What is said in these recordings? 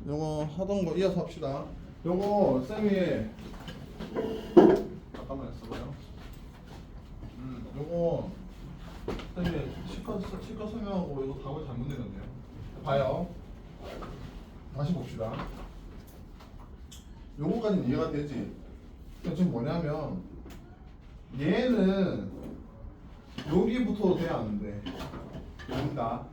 요거 하던 거 이어서 합시다. 요거 쌤이 잠깐만 있어봐요. 요거 쌤이 시컷 설명하고 이거 답을 잘못 내렸네요. 봐요. 다시 봅시다. 요거까지는 이해가 되지. 근데 지금 뭐냐면 얘는 여기부터 돼야 안 돼. 여기다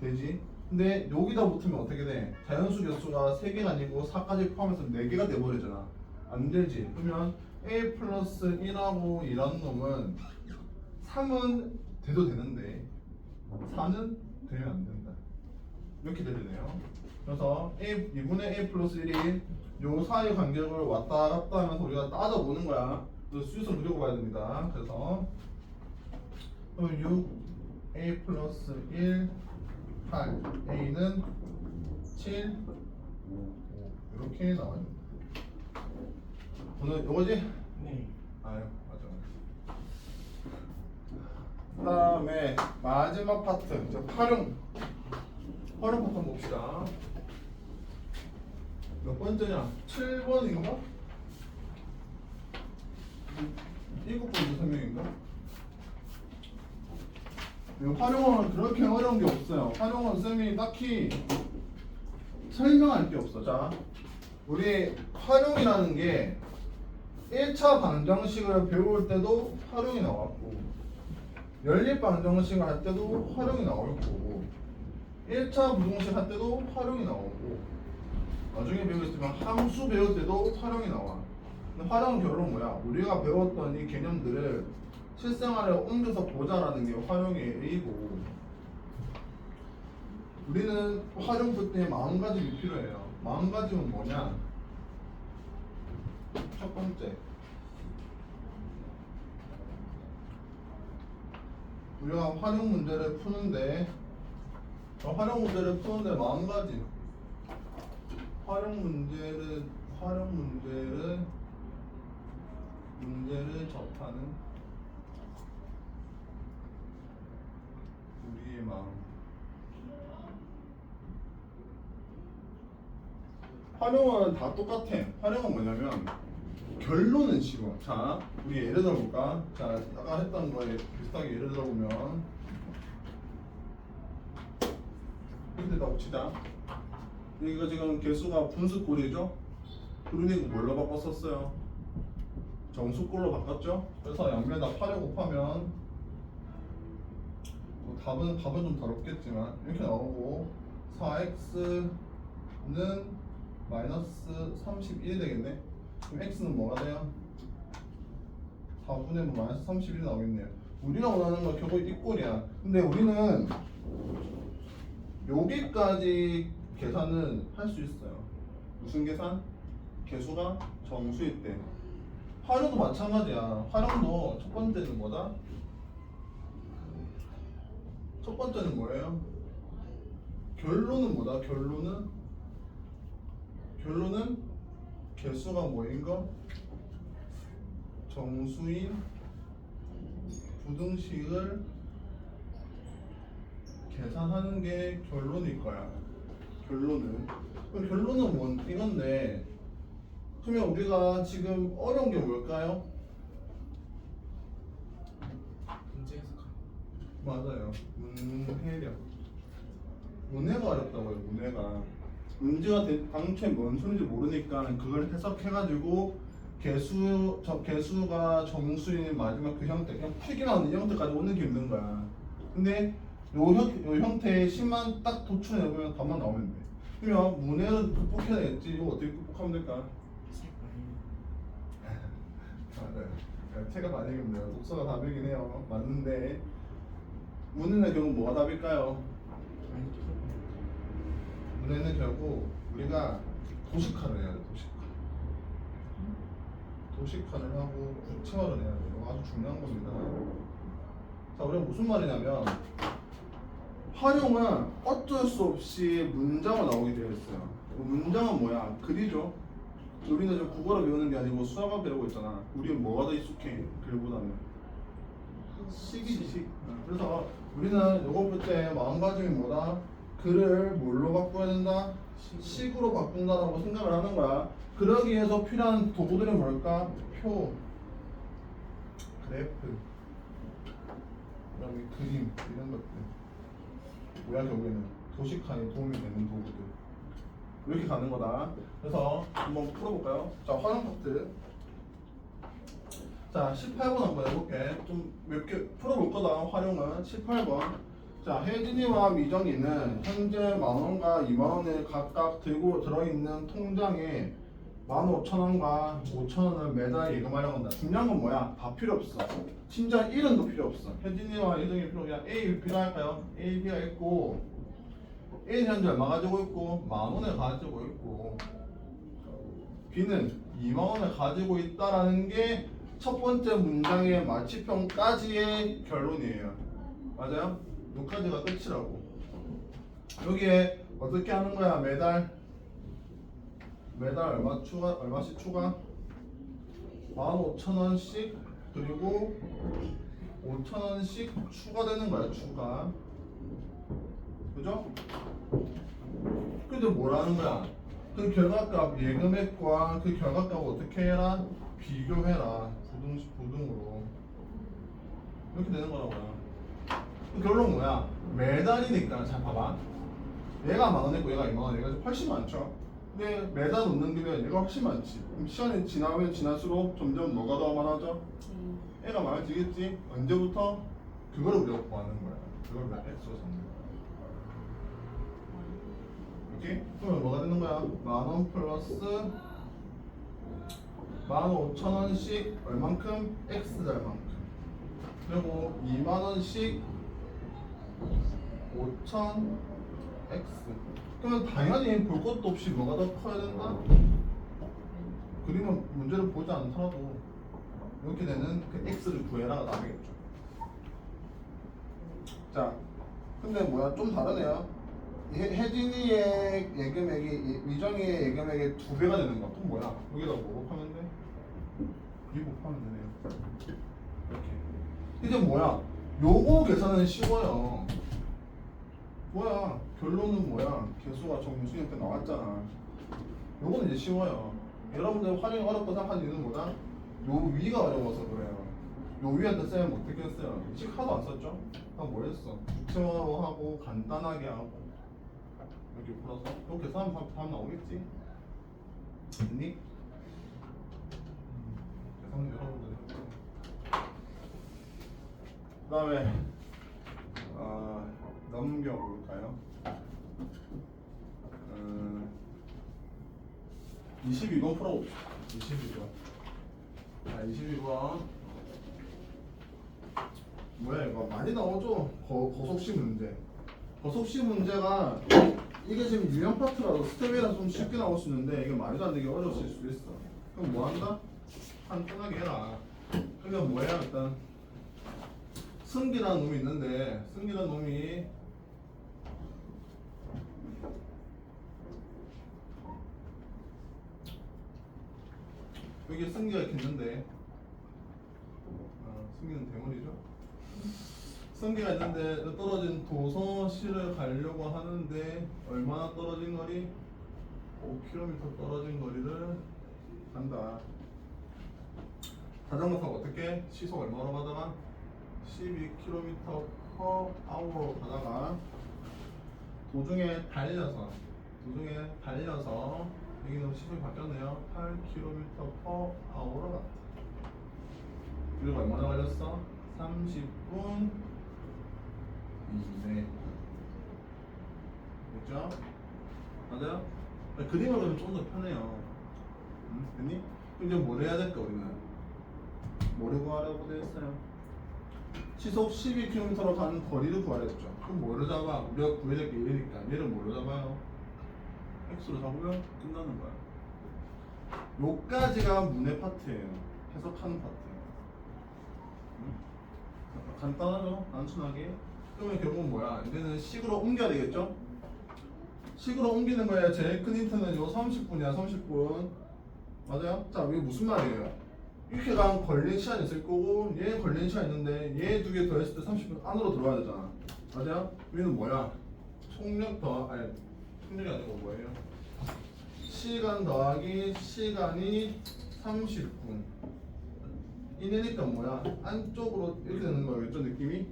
되지? 근데 여기다 붙으면 어떻게 돼? 자연수 개수가 3개가 아니고 4까지 포함해서 4개가 돼버리잖아. 안 되지? 그러면 a 플러스 1하고 이런 놈은 3은 돼도 되는데 4는 되면 안 된다. 이렇게 되네요. 그래서 이분의 a 플러스 1이 요 사이 간격을 왔다 갔다 하면서 우리가 따져보는 거야. 그래서 수유선 그려봐야 됩니다. 그래서 6 a 플러스 1 8 a는 7 5 이렇게 나와요. 오늘 요거지? 네. 아유 맞아. 그 다음에 마지막 파트 활용 파트 한번 봅시다. 몇 번째냐? 7번인가? 7번째 설명인가? 활용은 그렇게 어려운 게 없어요. 활용은 쌤이 딱히 설명할 게 없어. 자, 우리 활용이라는 게 1차 방정식을 배울 때도 활용이 나왔고 연립 방정식을 할 때도 활용이 나올 거고 1차 부등식 할 때도 활용이 나오고 나중에 배우겠지만 함수 배울 때도 활용이 나와. 근데 활용 결론 뭐야? 우리가 배웠던 이 개념들을 실생활에 옮겨서 보자라는 게 활용의 A고 우리는 활용 풀 때 마음가짐이 필요해요. 마음가짐은 뭐냐? 첫 번째 우리가 활용 문제를 푸는데 마음가짐 활용 문제를 접하는 우리의 마음. 활용은 다 똑같아. 활용은 뭐냐면 결론은 쉬워. 자, 우리 예를 들어볼까? 자, 아까 했던 거에 비슷하게 예를 들어보면 이렇게 다 붙이자. 이거 지금 개수가 분수꼴이죠? 그러니 이거 뭘로 바꿨었어요? 정수꼴로 바꿨죠? 그래서 양면 다 8에 곱하면 뭐 답은 좀 다롭겠지만 이렇게 나오고 4x는 마이너스 31이 되겠네. 그럼 x는 뭐가 돼요? 4분의 뭐 마이너스 31이 나오겠네요. 우리가 원하는 건 결국 이 꼴이야. 근데 우리는 여기까지 계산은 할 수 있어요. 무슨 계산? 개수가 정수일 때. 활용도 마찬가지야. 활용도 첫 번째는 뭐다? 첫 번째는 뭐예요? 결론은 뭐다? 결론은 개수가 뭐인 거? 정수인 부등식을 계산하는 게 결론일 거야. 결론은 이건데 그러면 우리가 지금 어려운 게 뭘까요? 문제 해석하는. 맞아요. 문해가 어렵다고요. 문제가 당초에 뭔 소리인지 모르니까 그걸 해석해가지고 개수가 정수인 마지막 그 형태 그냥 풀기만 하는 이 형태까지 오는 게 있는 거야. 근데 요 형태의 심만 딱 도출해보면 답만 나오면 돼. 그러면 문해를 극복해야 되겠지. 이거 어떻게 극복하면 될까? 맞아요. 책가 답이겠네요. 독서가 답이긴 해요. 맞는데 문해는 결국 뭐가 답일까요? 문해는 결국 우리가 도식화를 해야 돼. 도식화를 하고 구체화를 해야 돼요. 아주 중요한 겁니다. 자, 우리가 무슨 말이냐면 활용은 어쩔 수 없이 문장으로 나오게 되어 있어요. 그 문장은 뭐야? 글이죠. 우리는 좀 국어를 배우는 게 아니고 수학을 배우고 있잖아. 우리는 뭐가 더 익숙해? 글보다는 식이지. 그래서 우리는 요거 볼 때 마음가짐이 뭐다? 글을 뭘로 바꿔야 된다? 식으로 바꾼다라고 생각을 하는 거야. 그러기 위해서 필요한 도구들이 뭘까? 표, 그래프, 그다음에 그림 이런 것들. 뭐야 결국에는 도식하에 도움이 되는 도구들. 이렇게 가는 거다. 그래서 한번 풀어볼까요? 자, 활용 파트. 자, 18번 한번 해볼게. 좀 몇 개 풀어볼 거다. 활용은 18번. 자, 혜진이와 미정이는 현재 10,000원과 20,000원을 각각 들고 들어있는 통장에 15,000원과 5,000원을 매달 예금하려고 한다. 중요한 건 뭐야? 다 필요 없어. 진짜 이름도 필요 없어. 혜진이와 미정이 필요 그냥 A 필요할까요? A, B가 있고 A는 현재 얼마 가지고 있고 10,000원을 가지고 있고 B는 20,000원을 가지고 있다라는 게 첫 번째 문장의 마취평까지의 결론이에요. 맞아요? 여기까지가 끝이라고. 여기에 어떻게 하는 거야? 매달 얼마씩 추가? 15,000원씩 그리고 5,000원씩 추가되는 거야. 추가. 그죠? 근데 뭐라는 거야? 그 결과값 예금액과 그 결과값을 어떻게 해라? 비교해라. 부등으로 이렇게 되는 거라고요. 그 결론 뭐야? 매달이니까. 자, 봐봐. 얘가 10,000원 했고 얘가 20,000원. 얘가 훨씬 많죠. 근데 매달 놓는 금액은 얘가 훨씬 많지. 그럼 시간이 지나면 지날수록 점점 뭐가 더 많아져? 애가 많아지겠지. 언제부터? 그거를 우리가 구하는 거야. 그걸 우리가 X로 잡는 거야. 오케이? 그러면 뭐가 되는 거야? 10,000원 플러스 15,000원씩 얼만큼? X달만큼. 그리고 20,000원씩 5,000X. 그러면 당연히 볼 것도 없이 뭐가 더 커야 된다? 그림은 문제를 보지 않더라도 이렇게 되는 그 X를 구해라가 나오겠죠. 자, 근데 뭐야? 좀 다르네요. 혜진이의 예금액이 미정이의 예금액의 2배가 되는 거야. 그럼 뭐야? 여기다 뭐 곱하면 돼? 2 곱하면 되네요. 이렇게. 이제 뭐야? 요거 계산은 쉬워요. 뭐야? 결론은 뭐야? 개수가 정수일 때 나왔잖아. 요거는 이제 쉬워요. 여러분들 활용이 어렵고 생각하는 이유는 뭐다? 요 위가 어려워서 그래요. 요 위한테 쌤 어떻게 했어요? 식 하나도 안 썼죠? 그럼 뭐 했어? 구체화하고 간단하게 하고 이렇게 풀어서 또 계산하면 답 나오겠지? 됐니? 계산 여러분들 그 다음에 넘겨볼까요? 22번 풀어봅시다. 22번. 자, 22번. 뭐야 이거 많이 나오죠? 거속시 문제. 거속시 문제가 이게 지금 유형 파트라서 스텝이라 좀 쉽게 나올 수 있는데 이게 말도 안 되게 어려우실 수도 있어. 그럼 뭐 한다? 간단하게 해라. 그러면 뭐야 일단 승기라는 놈이 있는데 승기라는 놈이 여기 승기가 이렇게 있는데 승기는 대문이죠. 승기가 있는데 떨어진 도서실을 가려고 하는데 얼마나 떨어진 거리? 5km 떨어진 거리를 간다. 자전거 타고 어떻게? 시속 얼마로 가다가? 12km/h로 가다가 도중에 달려서 여기는 시속이 바뀌었네요. 8km/h로 갔다. 그리고 얼마나 걸렸어? 30분 이내. 됐죠? 맞아요? 그림을 그리면 좀 더 편해요. 됐니? 그럼 이제 뭘 해야 될까 우리는? 뭐를 구하라고 되어 있어요? 시속 12km로 가는 거리를 구하랬죠. 그럼 뭐를 잡아? 우리가 구해야 될 게 얘니까 얘를 뭐로 잡아요? X로 잡으면 끝나는 거야. 요까지가 문해 파트예요. 해석하는 파트. 간단하죠? 단순하게. 그러면 결국은 뭐야? 이제는 식으로 옮겨야 되겠죠? 식으로 옮기는 거야. 제일 큰 힌트는 요 30분이야. 30분. 맞아요? 자, 이게 무슨 말이에요? 이렇게 가면 걸린 시간이 있을 거고 얘 걸린 시간이 있는데 얘 두 개 더했을 때 30분 안으로 들어와야 되잖아. 맞아요? 여기는 뭐야? 속력 아니 속력이 아니고 뭐예요? 시간 더하기 시간이 30분. 이내니까 뭐야? 안쪽으로 이렇게 되는 거겠죠 느낌이?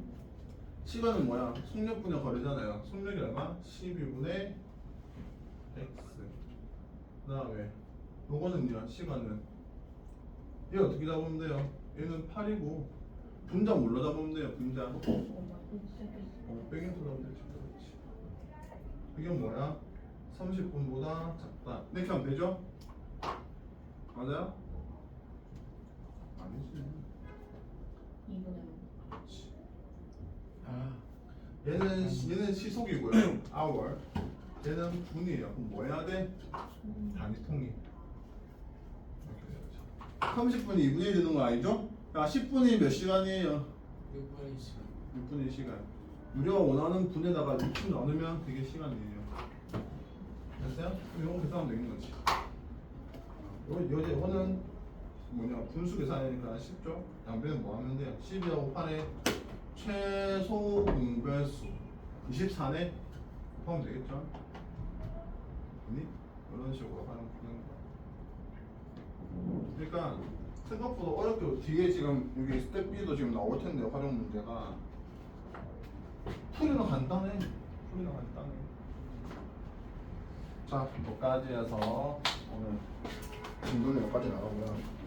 시간은 뭐야? 속력분의 거리잖아요. 속력이 얼마? 12분의 x. 그 다음에 요거는요 시간은 얘 어떻게 잡으면 돼요? 얘는 8이고 분자 뭘로 잡으면 돼요? 분자 빼기해서 잡으면 되지. 그렇지. 이게 뭐야? 30분보다 작다 이렇게 하면 되죠? 맞아요? 아니지. 2분의 그렇지. 아, 얘는 시속이고요. hour. 얘는 분이에요. 그럼 뭐 해야 돼? 단위통일. 이렇게 돼야지. 30분이 2분의 1 되는 거 아니죠? 야, 10분이 몇 시간이에요? 6분의 시간. 6분의 시간. 우리가 원하는 분에다가 6분 나누면 되게 시간이에요. 됐어요? 그럼 이거 계산하면 되는 거지. 요거는 뭐냐 분수 계산이니까 쉽죠? 양변은 뭐 하면 돼요? 12하고 8에 최소 분배수 24네? 곱하면 되겠죠? 아니? 이런 식으로 하는 거. 그러니까 생각보다 어렵게 뒤에 지금 여기 스텝 B도 지금 나올 텐데 활용 문제가 풀이는 간단해. 풀이는 간단해. 자, 여기까지 해서 오늘 진도는 여기까지 나가고요.